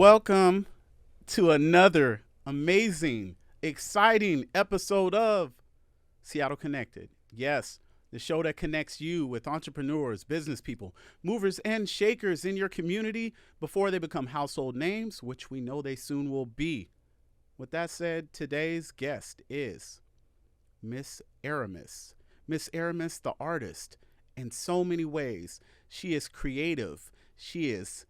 welcome to another amazing, exciting episode of Seattle Connected. Yes, the show that connects you with entrepreneurs, business people, movers, and shakers in your community before they become household names, which we know they soon will be. With that said, today's guest is Miss Aramis. Miss Aramis, the artist, in so many ways. She is creative. She is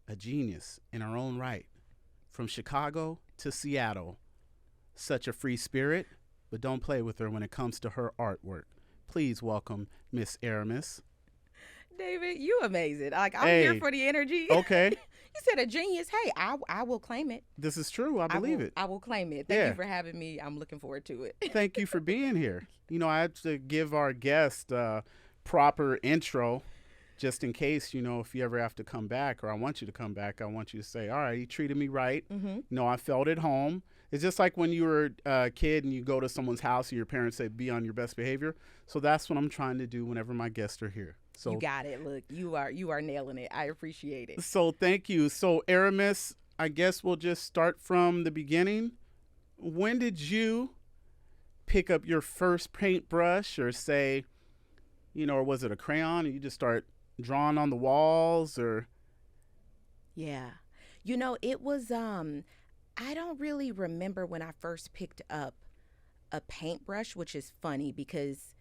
a genius in her own right. From Chicago to Seattle. Such a free spirit, but don't play with her when it comes to her artwork. Please welcome Miss Aramis. David, you amazing. Like, I'm Hey, here for the energy. okay, You said a genius. Hey, I will claim it. this is true. I believe it. I will claim it. Thank Yeah. you for having me. I'm looking forward to it. Thank you for being here. You know, I have to give our guest a proper intro just in case, if you ever have to come back or I want you to come back, I want you to say, all right, he treated me right. I felt at home. It's just like when you were a kid and you go to someone's house and your parents say, be on your best behavior. So that's what I'm trying to do whenever my guests are here. So You got it. Look, you are nailing it. I appreciate it. So thank you. So Aramis, I guess we'll just start from the beginning. When did you pick up your first paintbrush or say, or was it a crayon and you just start drawing on the walls or? Yeah. It was I don't really remember when I first picked up a paintbrush, which is funny because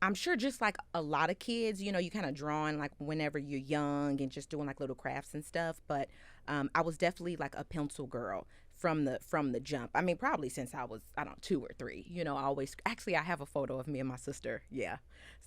I'm sure just like a lot of kids, you kind of drawing like whenever you're young and just doing like little crafts and stuff. But I was definitely like a pencil girl from the jump. I mean, probably since I was, I don't know, 2 or 3. I always actually I have a photo of me and my sister. Yeah.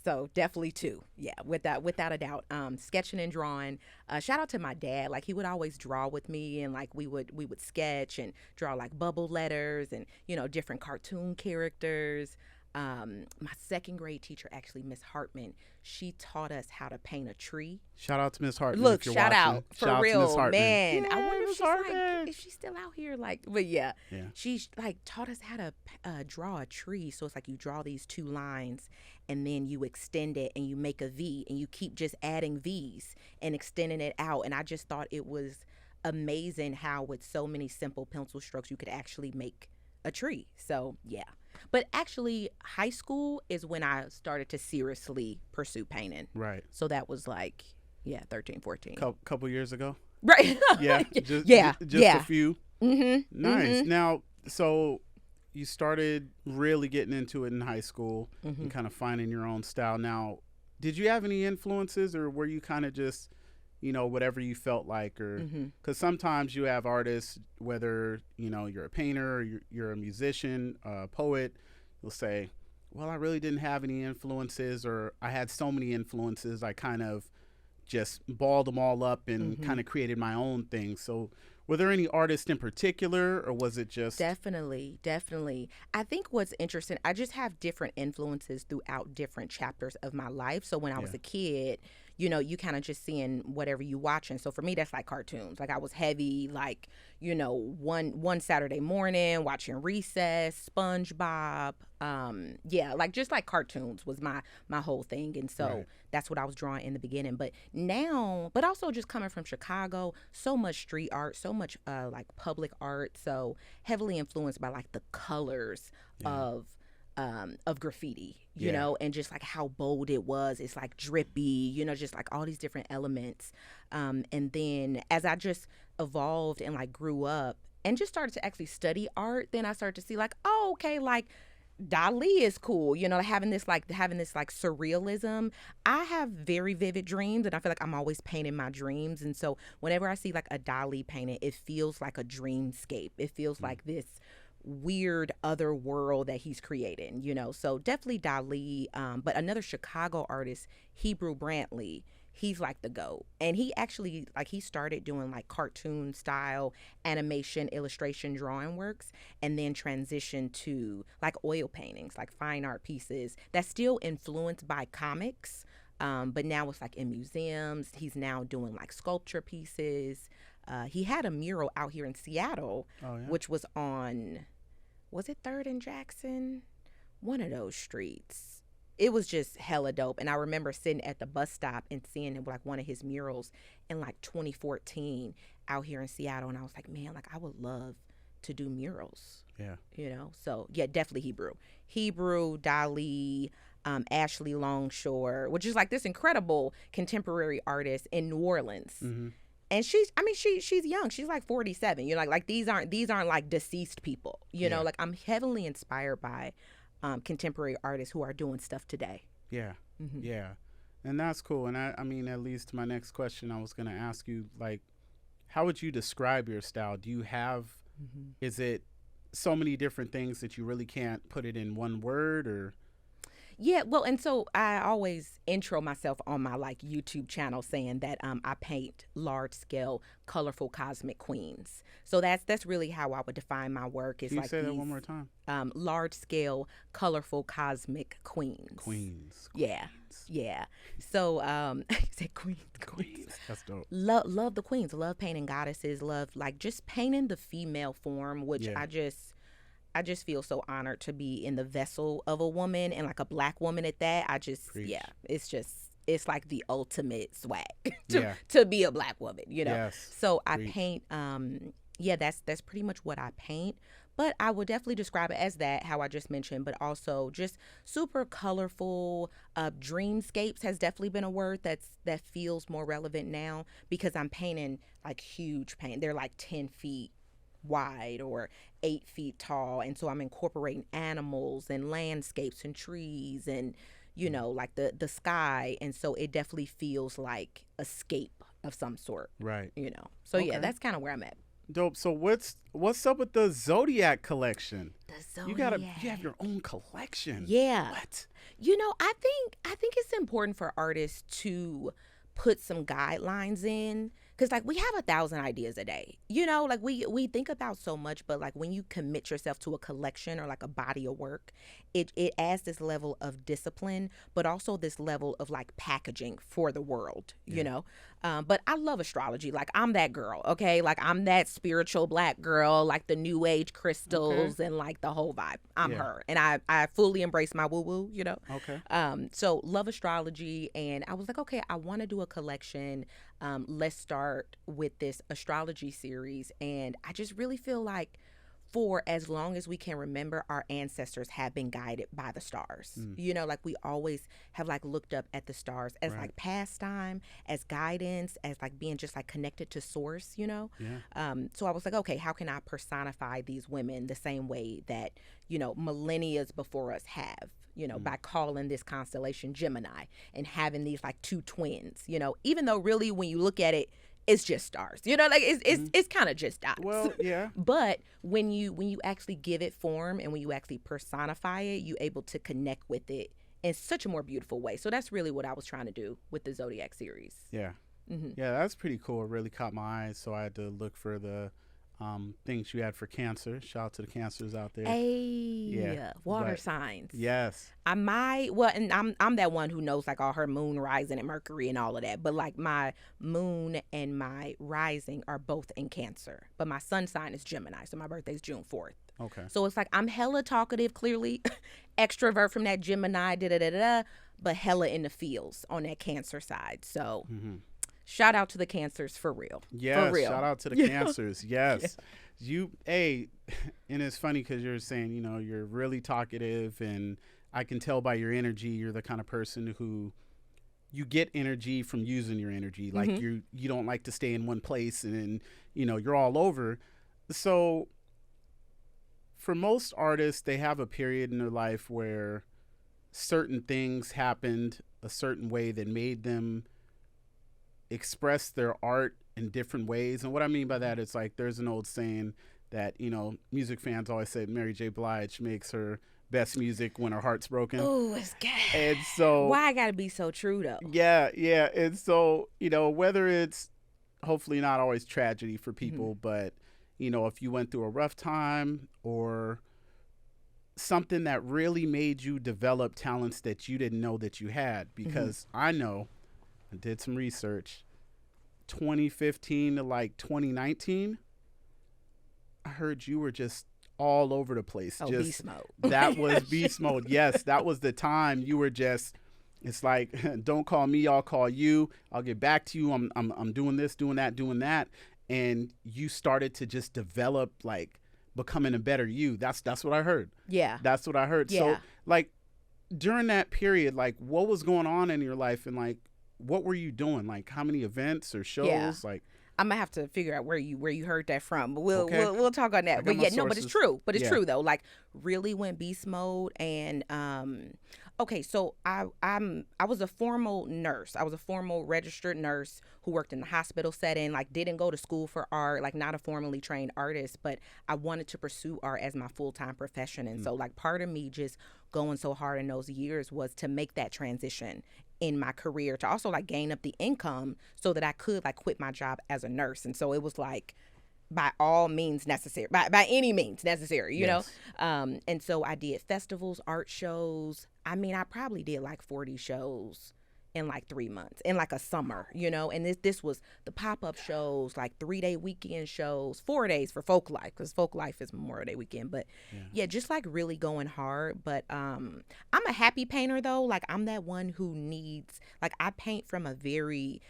So definitely 2. Yeah, without a doubt. Sketching and drawing. Shout out to my dad. Like he would always draw with me and like we would sketch and draw like bubble letters and, different cartoon characters. My second grade teacher, actually, Miss Hartman, she taught us how to paint a tree. Shout out to Miss Hartman. Look, if you're shout watching. out for Shout out to Miss real, Hartman. man. Yeah, I wonder if Miss she's Hartman. like, if she's still out here, like, but yeah, Yeah. she like taught us how to draw a tree. So it's like you draw these 2 lines, and then you extend it, and you make a V, and you keep just adding V's and extending it out. And I just thought it was amazing how with so many simple pencil strokes you could actually make a tree. So yeah. But actually, high school is when I started to seriously pursue painting. Right. So that was like, 13, 14. Couple years ago. Right. Yeah. Just a few. Mm-hmm. Nice. Mm-hmm. Now, so you started really getting into it in high school and kind of finding your own style. Now, did you have any influences or were you kind of just, whatever you felt like? Or because sometimes you have artists, whether, you're a painter or you're a musician, a poet, you'll say, well, I really didn't have any influences or I had so many influences. I kind of just balled them all up and kind of created my own thing. So were there any artists in particular or was it just? Definitely. I think what's interesting, I just have different influences throughout different chapters of my life. So when I was a kid, you kind of just seeing whatever you watching. So for me, that's like cartoons. Like I was heavy, like, one Saturday morning watching Recess, SpongeBob. Like just like cartoons was my whole thing. And so that's what I was drawing in the beginning. But now, but also just coming from Chicago, so much street art, so much like public art. So heavily influenced by like the colors of graffiti, you know, and just like how bold it was. It's like drippy, just like all these different elements. And then as I just evolved and like grew up and just started to actually study art, then I started to see like, oh, okay, like Dali is cool, having this like surrealism. I have very vivid dreams and I feel like I'm always painting my dreams. And so whenever I see like a Dali painting, it feels like a dreamscape. It feels like this weird other world that he's creating, so definitely Dali. But another Chicago artist, Hebrew Brantley, he's like the GOAT. And he actually he started doing like cartoon style animation, illustration, drawing works, and then transitioned to like oil paintings, like fine art pieces that's still influenced by comics. But now it's like in museums. He's now doing like sculpture pieces. He had a mural out here in Seattle, which was on, was it 3rd and Jackson? One of those streets. It was just hella dope. And I remember sitting at the bus stop and seeing like one of his murals in like 2014. out here in Seattle, and I was like, man, like I would love to do murals. Yeah. You know, so yeah, definitely Hebrew, Dali, Ashley Longshore, which is like this incredible contemporary artist in New Orleans. Mm-hmm. And she's young. She's like 47. You know, like these aren't like deceased people. You know, like I'm heavily inspired by contemporary artists who are doing stuff today. Yeah. Mm-hmm. Yeah. And that's cool. And I mean, at least my next question I was going to ask you, like, how would you describe your style? Do you have, is it so many different things that you really can't put it in one word, or? Yeah, well, and so I always intro myself on my like YouTube channel saying that I paint large scale, colorful cosmic queens. So that's really how I would define my work. Is Can you like say that one more time? Large scale, colorful cosmic queens. Queens. Yeah, yeah. So you said queens. That's dope. Love the queens. Love painting goddesses. Love like just painting the female form, which I just feel so honored to be in the vessel of a woman, and like a Black woman at that. It's like the ultimate swag to be a Black woman, you know? Yes. So I paint, that's pretty much what I paint. But I would definitely describe it as that, how I just mentioned, but also just super colorful. Dreamscapes has definitely been a word that feels more relevant now, because I'm painting like huge paint. They're like 10 feet wide or 8 feet tall, and so I'm incorporating animals and landscapes and trees and, you know, like the sky, and so it definitely feels like escape of some sort, right? You know, so yeah, that's kind of where I'm at. Dope. So what's up with the Zodiac Collection? The Zodiac. You have your own collection. Yeah. What? You know, I think it's important for artists to put some guidelines in, because like we have 1,000 ideas a day, you know, like we think about so much, but like when you commit yourself to a collection or like a body of work, it adds this level of discipline, but also this level of like packaging for the world, you know. But I love astrology. Like I'm that girl, okay? Like I'm that spiritual Black girl, like the new age crystals and like the whole vibe. I'm her, and I fully embrace my woo woo, you know. Okay. So love astrology, and I was like, okay, I want to do a collection. Let's start with this astrology series, and I just really feel like for as long as we can remember, our ancestors have been guided by the stars. You know, like we always have like looked up at the stars as like pastime, as guidance, as like being just like connected to source, you know? So I was like, okay, how can I personify these women the same way that, you know, millennia before us have? You know, by calling this constellation Gemini and having these like two twins, you know, even though really when you look at it, it's just stars, you know, like it's kind of just dots. Well, yeah. But when you actually give it form and when you actually personify it, you're able to connect with it in such a more beautiful way. So that's really what I was trying to do with the Zodiac series. Yeah. Yeah, that's pretty cool. It really caught my eye. So I had to look for the things you had for Cancer. Shout out to the Cancers out there. Water signs. Yes. I'm that one who knows like all her moon rising and Mercury and all of that. But like my moon and my rising are both in Cancer. But my sun sign is Gemini, so my birthday's June 4th. Okay. So it's like I'm hella talkative, clearly, extrovert from that Gemini, but hella in the feels on that Cancer side. So. Shout out to the Cancers for real. Yes, for real. Shout out to the Cancers. Yes. And it's funny because you're saying, you know, you're really talkative, and I can tell by your energy, you're the kind of person who you get energy from using your energy. Like you don't like to stay in one place, and you know, you're all over. So for most artists, they have a period in their life where certain things happened a certain way that made them express their art in different ways. And what I mean by that is like there's an old saying that, you know, music fans always say Mary J. Blige makes her best music when her heart's broken. Oh, it's good. And so why I gotta be so true though? Yeah. And so, you know, whether it's hopefully not always tragedy for people, but you know, if you went through a rough time or something that really made you develop talents that you didn't know that you had, because I know I did some research. 2015 to like 2019, I heard you were just all over the place. Oh, just beast mode. That was beast mode. Yes, that was the time you were just. It's like, don't call me, I'll call you. I'll get back to you. I'm doing this, doing that, and you started to just develop, like, becoming a better you. That's what I heard. Yeah. That's what I heard. So, Yeah. like, during that period, like, what was going on in your life, and like, what were you doing? Like, how many events or Yeah. shows? Like, I'm gonna have to figure out where you heard that from. But we'll okay, we'll talk on I that. got But my yeah, no, but it's sources. true. But it's Yeah. true though. Like really went beast mode and okay, so I was a formal nurse. I was a formal registered nurse who worked in the hospital setting, like didn't go to school for art, like not a formally trained artist, but I wanted to pursue art as my full-time profession. And so like part of me just going so hard in those years was to make that transition in my career to also like gain up the income so that I could like quit my job as a nurse. And so it was like by all means necessary, by any means necessary, you Yes. know? And so I did festivals, art shows. I mean, I probably did like 40 shows in like 3 months in like a summer, you know? And this was the pop-up shows, like 3-day weekend shows, 4 days for Folk Life, because Folk Life is Memorial Day weekend. But yeah, just like really going hard. But I'm a happy painter though. Like I'm that one who needs, like I paint from a very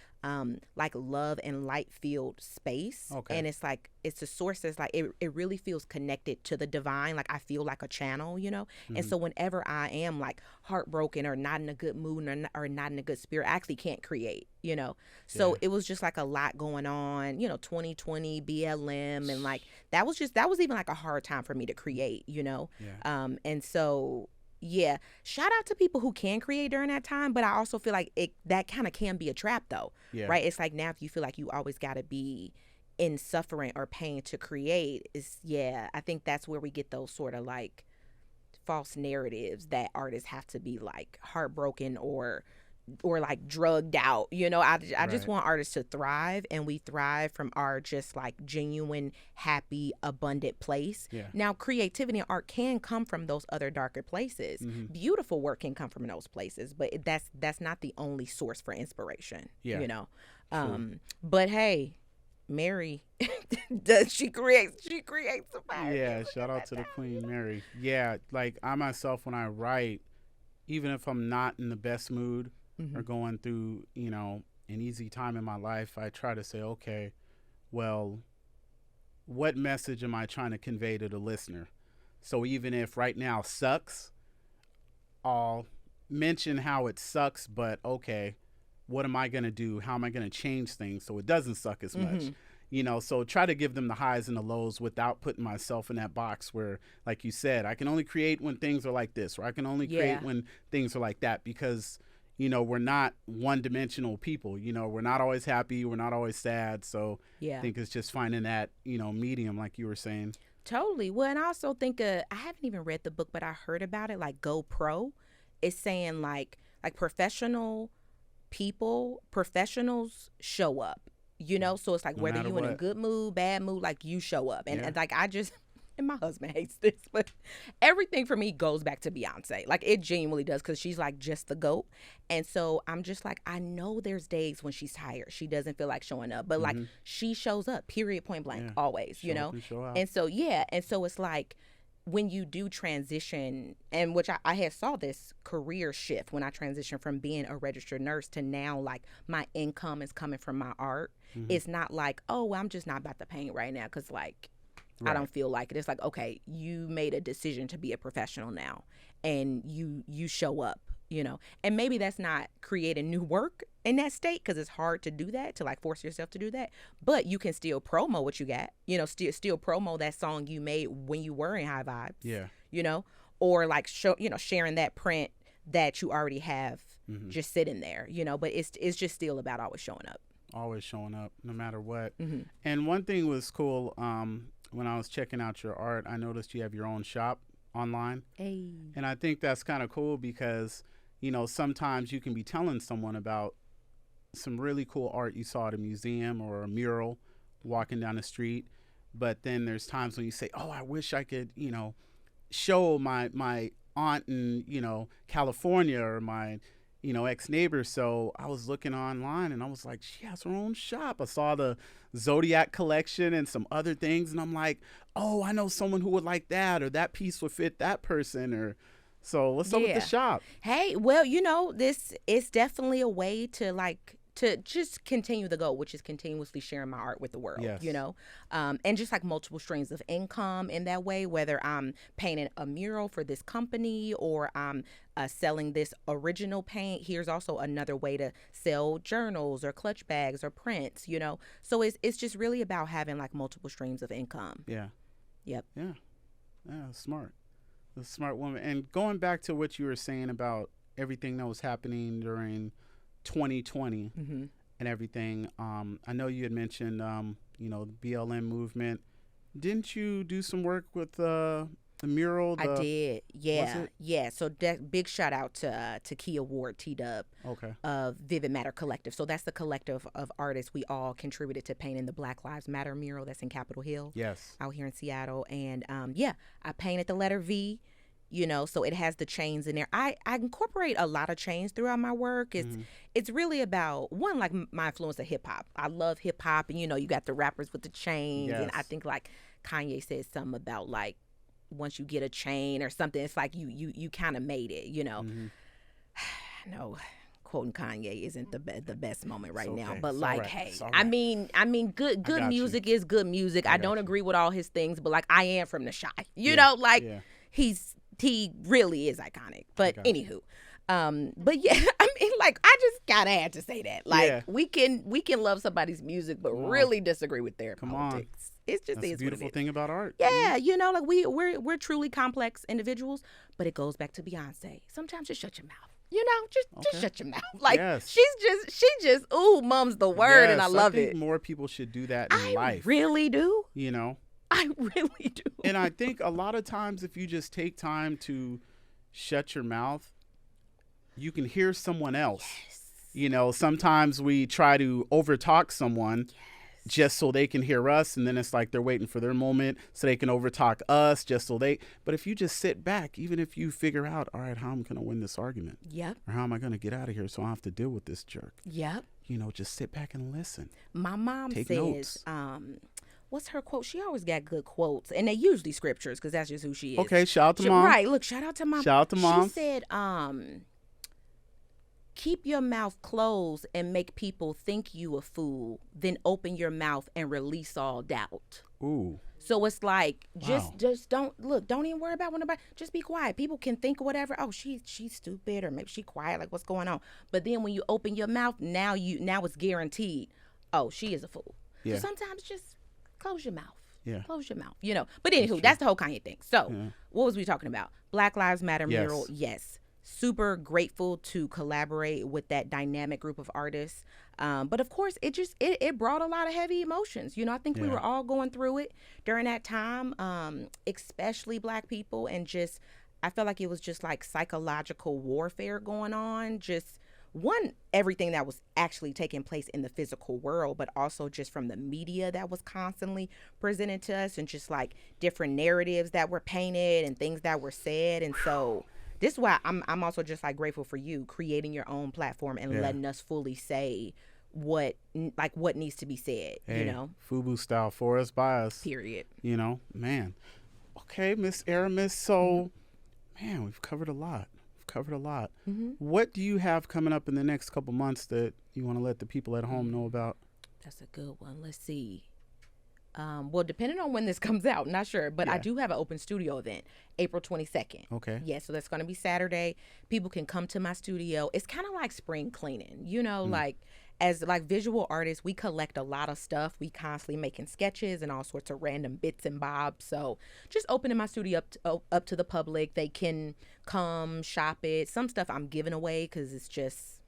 like love and light filled space. Okay. And it's like it's a source that's like it really feels connected to the divine. Like I feel like a channel, you know. And so whenever I am like heartbroken or not in a good mood or not in a good spirit, I actually can't create, you know. So it was just like a lot going on, you know, 2020 BLM, and like that was even like a hard time for me to create, you know. And so yeah, shout out to people who can create during that time, but I also feel like that kind of can be a trap though, right? It's like now if you feel like you always got to be in suffering or pain to create, I think that's where we get those sort of like false narratives that artists have to be like heartbroken or like drugged out, you know. I just want artists to thrive, and we thrive from our just like genuine, happy, abundant place. Now creativity and art can come from those other darker places. Beautiful work can come from those places, but that's not the only source for inspiration, you know. But hey, Mary she creates the fire. Yeah, shout out to the Queen Mary. Yeah, like I myself, when I write, even if I'm not in the best mood or going through, you know, an easy time in my life, I try to say, okay, well, what message am I trying to convey to the listener? So even if right now sucks, I'll mention how it sucks, but okay, what am I going to do? How am I going to change things so it doesn't suck as much? You know, so try to give them the highs and the lows without putting myself in that box where, like you said, I can only create when things are like this, or I can only create when things are like that, because, you know, we're not one-dimensional people. You know, we're not always happy. We're not always sad. So I think it's just finding that, you know, medium, like you were saying. Totally. Well, and I also think I haven't even read the book, but I heard about it. Like GoPro is saying like professionals show up. You know, so it's like No whether matter you in a what. good mood, bad mood, like you show up. And like I just, and my husband hates this, but everything for me goes back to Beyonce. Like it genuinely does, because she's like just the GOAT. And so I'm just like, I know there's days when she's tired. She doesn't feel like showing up, but like she shows up, period, point blank, always, you know? And so, and so it's like, when you do transition, and which I had saw this career shift when I transitioned from being a registered nurse to now like my income is coming from my art. It's not like, oh, well, I'm just not about to paint right now because like I don't feel like it. It's like, okay, you made a decision to be a professional now, and you show up, you know. And maybe that's not creating new work in that state, because it's hard to do that, to like force yourself to do that. But you can still promo what you got, you know, still promo that song you made when you were in High Vibes. Yeah. You know, or like sharing that print that you already have just sitting there, you know. But it's just still about always showing up. Always showing up, no matter what. And one thing was cool, when I was checking out your art, I noticed you have your own shop online. Hey. And I think that's kind of cool because, you know, sometimes you can be telling someone about some really cool art you saw at a museum or a mural walking down the street. But then there's times when you say, oh, I wish I could, you know, show my aunt in, you know, California, or my, you know, ex-neighbor. So I was looking online and I was like, she has her own shop. I saw the Zodiac Collection and some other things, and I'm like, oh, I know someone who would like that, or that piece would fit that person. Or so what's up with the shop? Hey, well, you know, this is definitely a way to like to just continue the goal, which is continuously sharing my art with the world, Yes. you know, and just like multiple streams of income in that way, whether I'm painting a mural for this company or I'm selling this original paint. Here's also another way to sell journals or clutch bags or prints, you know. So it's just really about having like multiple streams of income. Yeah. Yep. Yeah. Yeah. Smart. A smart woman. And going back to what you were saying about everything that was happening during 2020 and everything, I know you had mentioned, you know, the BLM movement. Didn't you do some work with the mural? I did. Yeah. it? Yeah. So that big shout out to Kia Ward, T-Dub, Okay. of Vivid Matter Collective. So that's the collective of artists. We all contributed to painting the Black Lives Matter mural that's in Capitol Hill. Yes. Out here in Seattle. And yeah, I painted the letter V, you know, so it has the chains in there. I incorporate a lot of chains throughout my work. It's really about, one, like my influence of hip hop. I love hip hop, and you know, you got the rappers with the chains. Yes. And I think like Kanye said something about like, once you get a chain or something, it's like you kind of made it, you know. I know quoting Kanye isn't the best moment right now, but It's like, all right. hey, It's all I right. mean, good got music is good music. I don't agree with all his things, but like, I am from the Chi, you Yeah. know, like Yeah. he really is iconic. But got you. anywho, but yeah, I mean, like, I just gotta had to say that, like, Yeah. we can love somebody's music, but really disagree with their Come on. politics. It's just That's the is what it beautiful is. thing about art. Yeah, you know, like we're truly complex individuals, but it goes back to Beyonce. Sometimes just shut your mouth. You know, just shut your mouth. Like Yes. she just mum's the word, and I Yes, love think it. more people should do that in I life. really do. You know? I really do. And I think a lot of times if you just take time to shut your mouth, you can hear someone else. You know, sometimes we try to overtalk someone just so they can hear us, and then it's like they're waiting for their moment so they can overtalk us just so they. But if you just sit back, even if you figure out, all right, how I'm going to win this argument, Yep. or how am I going to get out of here so I don't have to deal with this jerk, Yep. you know, just sit back and listen. My mom Take says, notes. what's her quote? She always got good quotes, and they usually scriptures because that's just who she is. Okay, shout out to mom. Right. Look, shout out to mom. Shout out to mom. She said, keep your mouth closed and make people think you a fool, then open your mouth and release all doubt. Ooh. So it's like, Wow. just don't even worry about what nobody, just be quiet. People can think whatever. Oh, she's stupid, or maybe she quiet, like what's going on. But then when you open your mouth, now it's guaranteed, oh, she is a fool. Yeah. So sometimes just close your mouth. Yeah. Close your mouth, you know. But anywho, that's the whole Kanye thing. So what was we talking about? Black Lives Matter Yes. mural, yes. Super grateful to collaborate with that dynamic group of artists. But of course, it brought a lot of heavy emotions. You know, I think we were all going through it during that time, especially Black people. And just, I felt like it was just like psychological warfare going on. Just one, everything that was actually taking place in the physical world, but also just from the media that was constantly presented to us, and just like different narratives that were painted and things that were said. And so this is why I'm also just like grateful for you creating your own platform and letting us fully say what needs to be said, Hey, you know, FUBU style, for us, by us. period. You know, man. Okay, Miss Aramis. So, man, we've covered a lot. What do you have coming up in the next couple months that you want to let the people at home know about? That's a good one. Let's see. Well, depending on when this comes out, not sure, but I do have an open studio event, April 22nd. Okay. Yeah, so that's going to be Saturday. People can come to my studio. It's kind of like spring cleaning, you know, like as like visual artists, we collect a lot of stuff. We constantly making sketches and all sorts of random bits and bobs. So just opening my studio up to the public. They can come shop it. Some stuff I'm giving away because it's just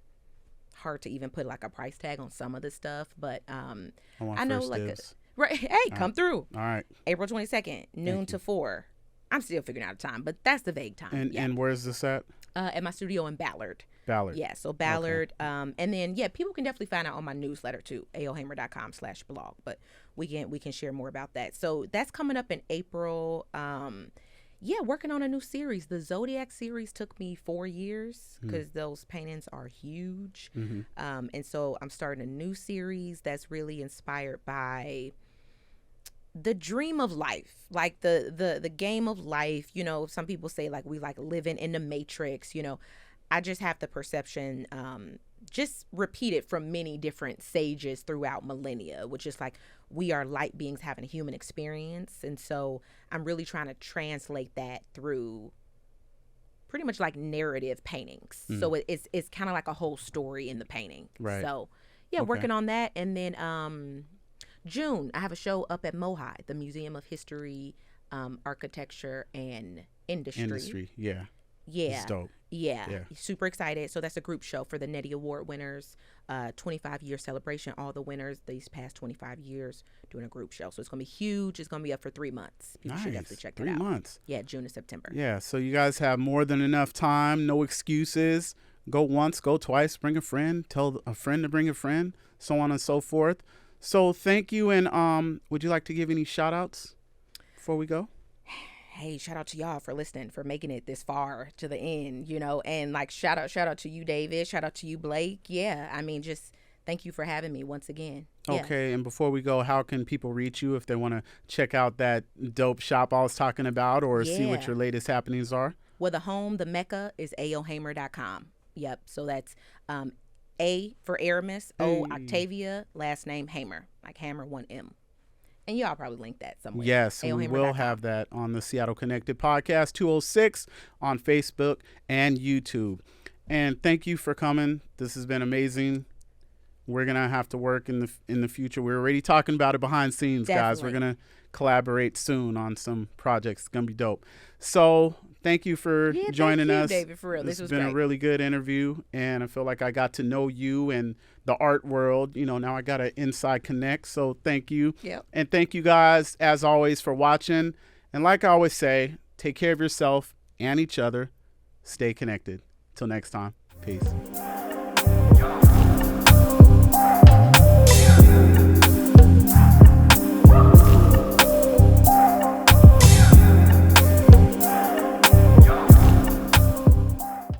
hard to even put like a price tag on some of the stuff. But I know like right. Hey, come through. All right. April 22nd, noon to 4. I'm still figuring out the time, but that's the vague time. And where's this at? At my studio in Ballard. Ballard. Yeah, so Ballard. And then people can definitely find out on my newsletter too, aohamer.com/blog. But we can share more about that. So that's coming up in April. Working on a new series. The Zodiac series took me 4 years because those paintings are huge. And so I'm starting a new series that's really inspired by the dream of life, like the game of life. You know, some people say like we like living in the Matrix. You know, I just have the perception, just repeated from many different sages throughout millennia, which is like we are light beings having a human experience. And so I'm really trying to translate that through pretty much like narrative paintings. So it's kind of like a whole story in the painting. Right. So yeah, working on that. And then June, I have a show up at MOHI, the Museum of History, Architecture, and Industry. Yeah. Yeah. It's dope. Yeah. Super excited. So that's a group show for the Nettie Award winners, 25-year celebration. All the winners these past 25 years doing a group show. So it's going to be huge. It's going to be up for 3 months. People should definitely check that out. 3 months. Yeah, June and September. Yeah. So you guys have more than enough time. No excuses. Go once, go twice, bring a friend, tell a friend to bring a friend, so on and so forth. So thank you. And would you like to give any shout outs before we go? Hey, shout out to y'all for listening, for making it this far to the end, you know, and like shout out to you, David. Shout out to you, Blake. Yeah, I mean, just thank you for having me once again. Yeah. Okay, and before we go, how can people reach you if they want to check out that dope shop I was talking about, or see what your latest happenings are? Well, the Mecca is aohamer.com. Yep, so that's A for Aramis, O Octavia, last name Hamer, like Hammer, 1M. And y'all probably link that somewhere. Yes, we will have that on the Seattle Connected Podcast 206 on Facebook and YouTube. And thank you for coming. This has been amazing. We're going to have to work in the future. We're already talking about it behind scenes, guys. We're going to collaborate soon on some projects. It's going to be dope. So thank you for joining us. David, for real. This has been a really good interview, and I feel like I got to know you and the art world. You know, now I got an inside connect, so thank you. Yep. And thank you guys, as always, for watching. And like I always say, take care of yourself and each other. Stay connected. Till next time. Peace.